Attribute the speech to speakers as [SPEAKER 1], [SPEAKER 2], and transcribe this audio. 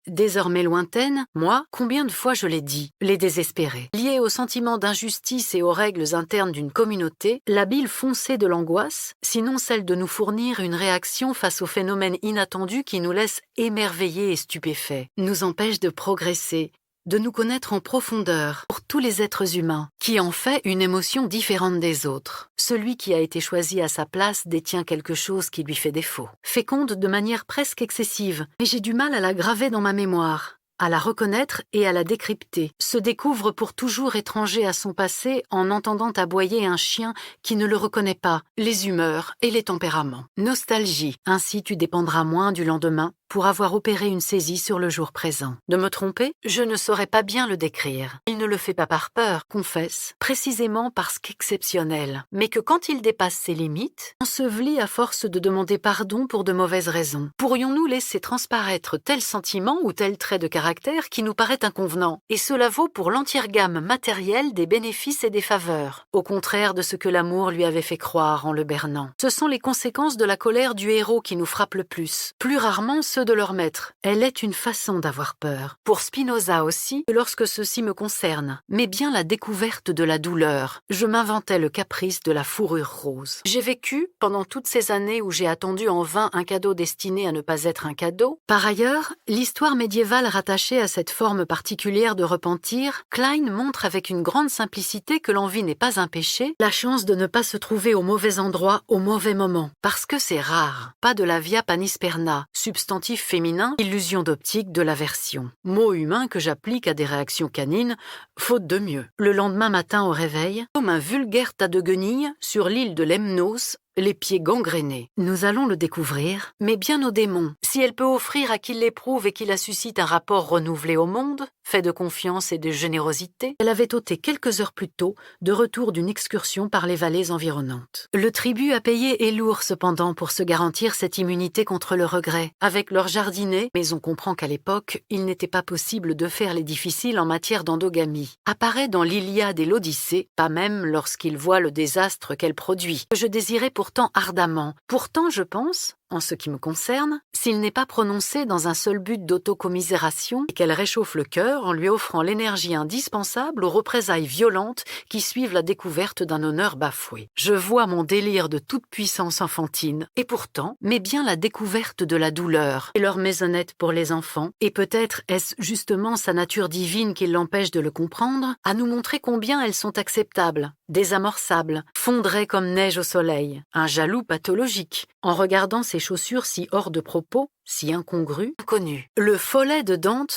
[SPEAKER 1] Désormais lointaine, moi, combien de fois je l'ai dit, les désespérés. Liés au sentiment d'injustice et aux règles internes d'une communauté, la bile foncée de l'angoisse, sinon celle de nous fournir une réaction face aux phénomènes inattendus qui nous laissent émerveillés et stupéfaits, nous empêche de progresser, de nous connaître en profondeur pour tous les êtres humains, qui en fait une émotion différente des autres. Celui qui a été choisi à sa place détient quelque chose qui lui fait défaut. Féconde de manière presque excessive, mais j'ai du mal à la graver dans ma mémoire, à la reconnaître et à la décrypter, se découvre pour toujours étranger à son passé en entendant aboyer un chien qui ne le reconnaît pas, les humeurs et les tempéraments. Nostalgie, ainsi tu dépendras moins du lendemain pour avoir opéré une saisie sur le jour présent. De me tromper, je ne saurais pas bien le décrire. Il ne le fait pas par peur, confesse, précisément parce qu'exceptionnel, mais que quand il dépasse ses limites, enseveli à force de demander pardon pour de mauvaises raisons. Pourrions-nous laisser transparaître tel sentiment ou tel trait de caractère qui nous paraît inconvenant? Et cela vaut pour l'entière gamme matérielle des bénéfices et des faveurs, au contraire de ce que l'amour lui avait fait croire en le bernant. Ce sont les conséquences de la colère du héros qui nous frappent le plus. Plus rarement ceux de leur maître. Elle est une façon d'avoir peur. Pour Spinoza aussi, lorsque ceci me concerne, mais bien la découverte de la douleur. Je m'inventais le caprice de la fourrure rose. J'ai vécu, pendant toutes ces années où j'ai attendu en vain un cadeau destiné à ne pas être un cadeau. Par ailleurs, l'histoire médiévale rattachée à cette forme particulière de repentir, Klein montre avec une grande simplicité que l'envie n'est pas un péché, la chance de ne pas se trouver au mauvais endroit au mauvais moment. Parce que c'est rare. Pas de la via panisperna, substantif féminin, illusion d'optique de l'aversion. Mot humain que j'applique à des réactions canines, faute de mieux. Le lendemain matin au réveil, comme un vulgaire tas de guenilles sur l'île de Lemnos, les pieds gangrénés. Nous allons le découvrir, mais bien au démon. Si elle peut offrir à qui l'éprouve et qui la suscite un rapport renouvelé au monde, fait de confiance et de générosité, elle avait ôté quelques heures plus tôt, de retour d'une excursion par les vallées environnantes. Le tribut à payer est lourd cependant pour se garantir cette immunité contre le regret. Avec leur jardinet, mais on comprend qu'à l'époque, il n'était pas possible de faire les difficiles en matière d'endogamie. Apparaît dans l'Iliade et l'Odyssée, pas même lorsqu'il voit le désastre qu'elle produit, que je désirais pourtant ardemment. Pourtant, je pense, en ce qui me concerne, s'il n'est pas prononcé dans un seul but d'autocommisération et qu'elle réchauffe le cœur en lui offrant l'énergie indispensable aux représailles violentes qui suivent la découverte d'un honneur bafoué. Je vois mon délire de toute puissance enfantine, et pourtant, mais bien la découverte de la douleur et leur maisonnette pour les enfants, et peut-être est-ce justement sa nature divine qui l'empêche de le comprendre, à nous montrer combien elles sont acceptables, désamorçables, fondraient comme neige au soleil. Un jaloux pathologique, en regardant ses chaussures si hors de propos, si incongrues, inconnues. Le follet de Dante